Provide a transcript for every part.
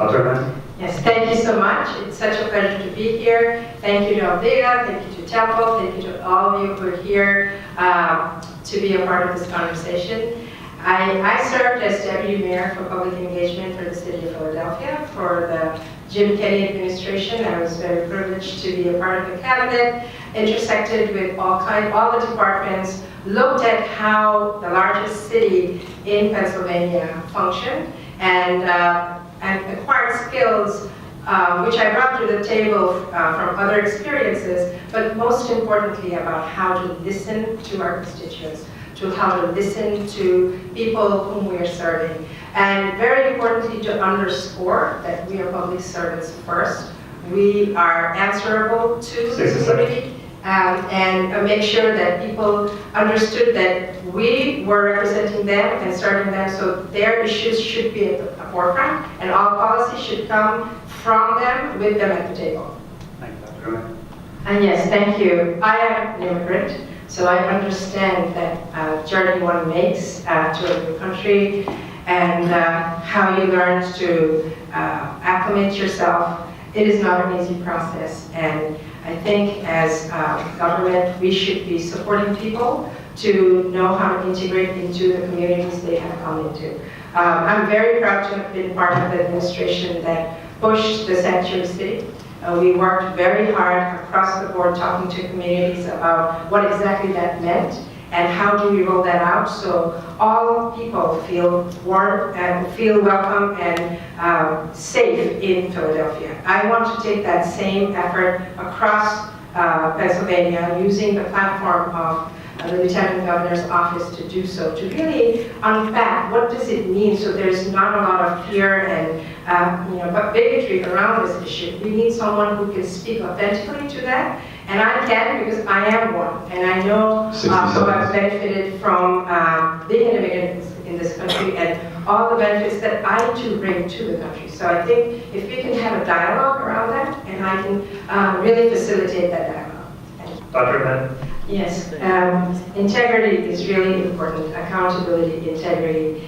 Dr. Ahmad? Yes, thank you so much. It's such a pleasure to be here. Thank you to Alveda, thank you to Temple, thank you to all of you who are here to be a part of this conversation. I served as Deputy Mayor for Public Engagement for the City of Philadelphia for the Jim Kenney administration. I was very privileged to be a part of the cabinet, intersected with all the departments, looked at how the largest city in Pennsylvania functioned, and acquired skills which I brought to the table from other experiences, but most importantly about how to listen to our constituents, to how to listen to people whom we are serving. And very importantly, to underscore that we are public servants first. We are answerable to the community, and make sure that people understood that we were representing them and serving them, so their issues should be at the forefront, and all policy should come from them, with them at the table. Thank you, Dr. Ahmad. And yes, thank you. I am an immigrant, so I understand that journey one makes to a new country, and how you learn to acclimate yourself. It is not an easy process, and I think as government, we should be supporting people to know how to integrate into the communities they have come into. I'm very proud to have been part of the administration that pushed the sanctuary city. We worked very hard across the board talking to communities about what exactly that meant and how do we roll that out so all people feel warm and feel welcome and safe in Philadelphia. I want to take that same effort across Pennsylvania using the platform of the Lieutenant Governor's office to do so, to really unpack what does it mean so there's not a lot of fear and but bigotry around this issue. We need someone who can speak authentically to that, and I can because I am one, and I know how I've benefited from being an immigrant in this country and all the benefits that I too bring to the country. So I think if we can have a dialogue around that, and I can really facilitate that dialogue. Dr. Ahmad? Yes, integrity is really important, accountability, integrity.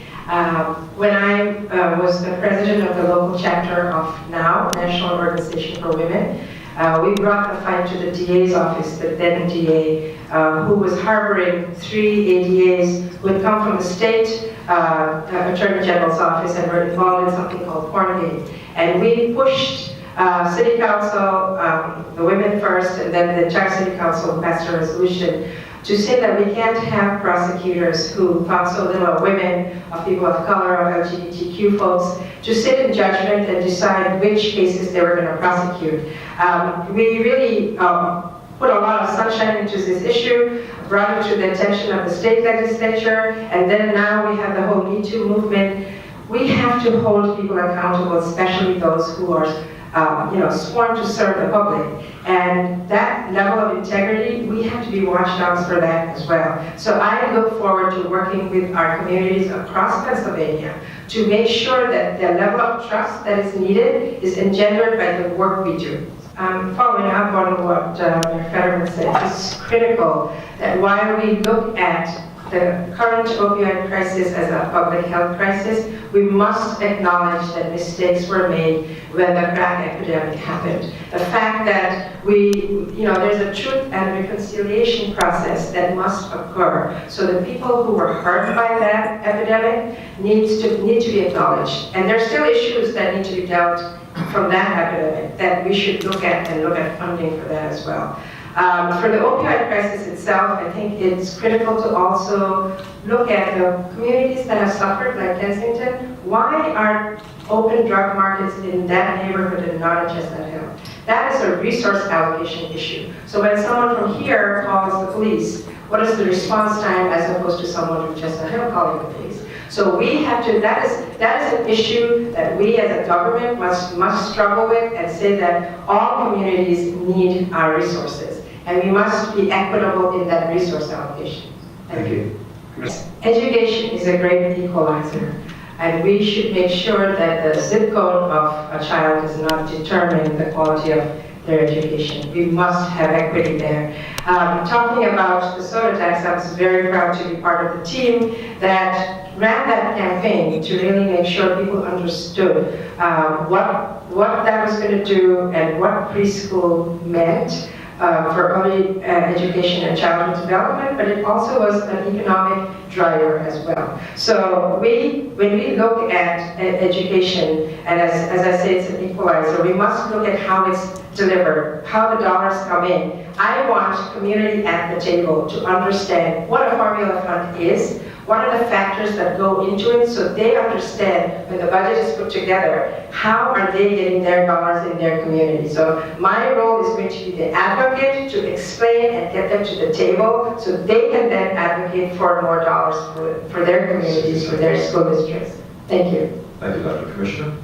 When I was the president of the local chapter of NOW, National Organization for Women, we brought the fight to the DA's office, the then DA, who was harboring 3 ADAs who had come from the state Attorney General's office and were involved in something called Pornogate. And we pushed City Council, the Women First, and then the entire City Council passed a resolution to say that we can't have prosecutors who found so little of women, of people of color, of LGBTQ folks, to sit in judgment and decide which cases they were going to prosecute. We really put a lot of sunshine into this issue, brought it to the attention of the state legislature, and then now we have the whole Me Too movement. We have to hold people accountable, especially those who are sworn to serve the public. And that level of integrity, we have to be watchdogs for that as well. So I look forward to working with our communities across Pennsylvania to make sure that the level of trust that is needed is engendered by the work we do. Following up on what Mayor Fetterman said, it's critical that while we look at the current opioid crisis as a public health crisis, we must acknowledge that mistakes were made when the crack epidemic happened. The fact that there's a truth and reconciliation process that must occur. So the people who were hurt by that epidemic need to be acknowledged. And there's still issues that need to be dealt from that epidemic that we should look at and look at funding for that as well. For the opioid crisis itself, I think it's critical to also look at the communities that have suffered, like Kensington. Why aren't open drug markets in that neighborhood and not in Chestnut Hill? That is a resource allocation issue. So when someone from here calls the police, what is the response time as opposed to someone from Chestnut Hill calling the police? So we have to, that is an issue that we as a government must struggle with and say that all communities need our resources. And we must be equitable in that resource allocation. Thank you. Education is a great equalizer. And we should make sure that the zip code of a child does not determine the quality of their education. We must have equity there. Talking about the soda tax, I was very proud to be part of the team that ran that campaign to really make sure people understood what that was going to do and what preschool meant for early education and childhood development, but it also was an economic driver as well. So when we look at education, and as I say, it's an equalizer, we must look at how it's delivered, how the dollars come in. I want community at the table to understand what a formula fund is, what are the factors that go into it, so they understand when the budget is put together, how are they getting their dollars in their community. So my role is going to be the advocate to explain and get them to the table so they can then advocate for more dollars for their communities, for their school districts. Thank you. Thank you, Dr. Commissioner.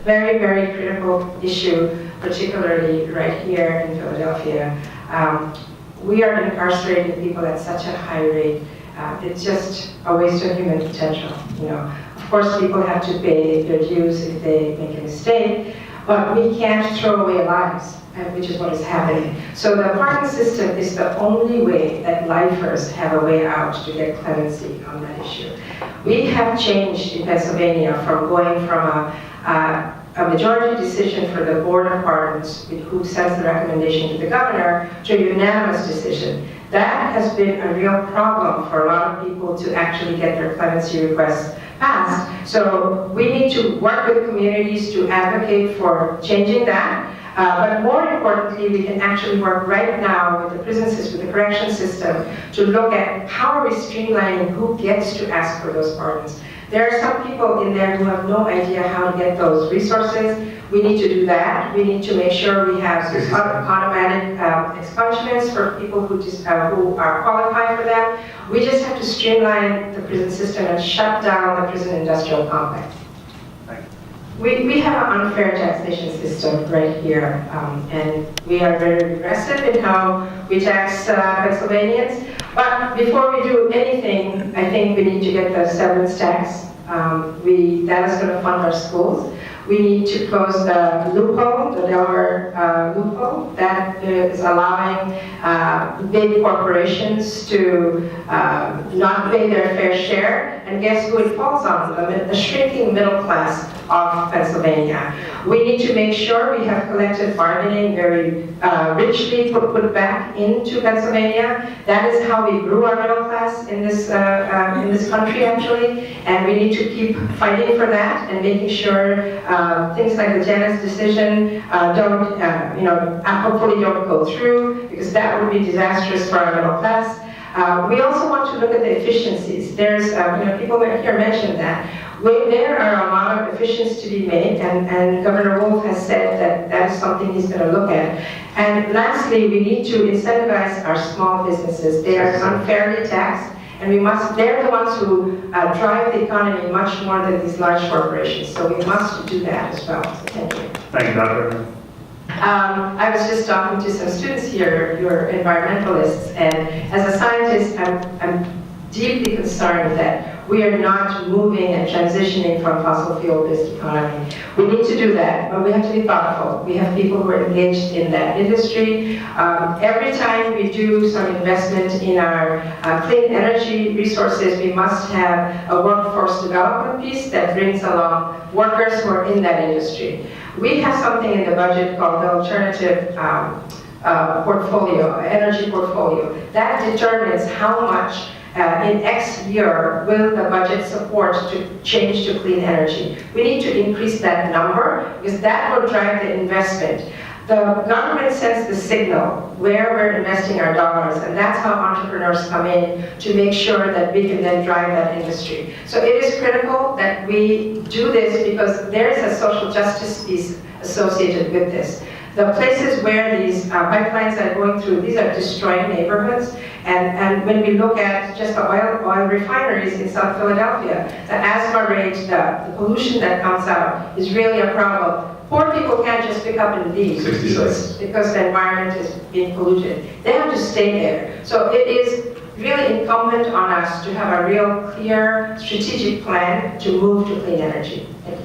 Very, very critical issue, particularly right here in Philadelphia. We are incarcerating people at such a high rate. It's just a waste of human potential. Of course, people have to pay their dues if they make a mistake, but we can't throw away lives, which is what is happening. So the pardon system is the only way that lifers have a way out to get clemency on that issue. We have changed in Pennsylvania from going from a majority decision for the Board of Pardons, who sends the recommendation to the governor, to a unanimous decision. That has been a real problem for a lot of people to actually get their clemency requests passed. So we need to work with communities to advocate for changing that. But more importantly, we can actually work right now with the prison system, with the correction system, to look at how are we streamlining who gets to ask for those pardons. There are some people in there who have no idea how to get those resources. We need to do that. We need to make sure we have automatic expungements for people who are qualified for them. We just have to streamline the prison system and shut down the prison industrial complex. We have an unfair taxation system right here, and we are very regressive in how we tax Pennsylvanians. But before we do anything, I think we need to get the severance tax. That is going to fund our schools. We need to close the loophole, the Delaware loophole, that is allowing big corporations to not pay their fair share. And guess who it falls on? The shrinking middle class of Pennsylvania. We need to make sure we have collective bargaining very richly put back into Pennsylvania. That is how we grew our middle class in this country, actually. And we need to keep fighting for that and making sure things like the Janus decision hopefully don't go through, because that would be disastrous for our middle class. We also want to look at the efficiencies. There's, people here mentioned that. There are a lot of efficiencies to be made, and Governor Wolf has said that that's something he's going to look at. And lastly, we need to incentivize our small businesses. They are unfairly taxed, and they're the ones who drive the economy much more than these large corporations. So we must do that as well. So thank you. Thank you, Dr. I was just talking to some students here, you're environmentalists, and as a scientist, I'm deeply concerned that we are not moving and transitioning from fossil fuel-based economy. We need to do that, but we have to be thoughtful. We have people who are engaged in that industry. Every time we do some investment in our clean energy resources, we must have a workforce development piece that brings along workers who are in that industry. We have something in the budget called the alternative portfolio, energy portfolio. That determines how much in X year will the budget support to change to clean energy. We need to increase that number because that will drive the investment. The government sends the signal where we're investing our dollars, and that's how entrepreneurs come in to make sure that we can then drive that industry. So it is critical that we do this because there is a social justice piece associated with this. The places where these pipelines are going through, these are destroying neighborhoods. And when we look at just the oil refineries in South Philadelphia, the asthma rate, the pollution that comes out is really a problem. Poor people can't just pick up and leave because the environment is being polluted. They have to stay there. So it is really incumbent on us to have a real clear strategic plan to move to clean energy. Thank you.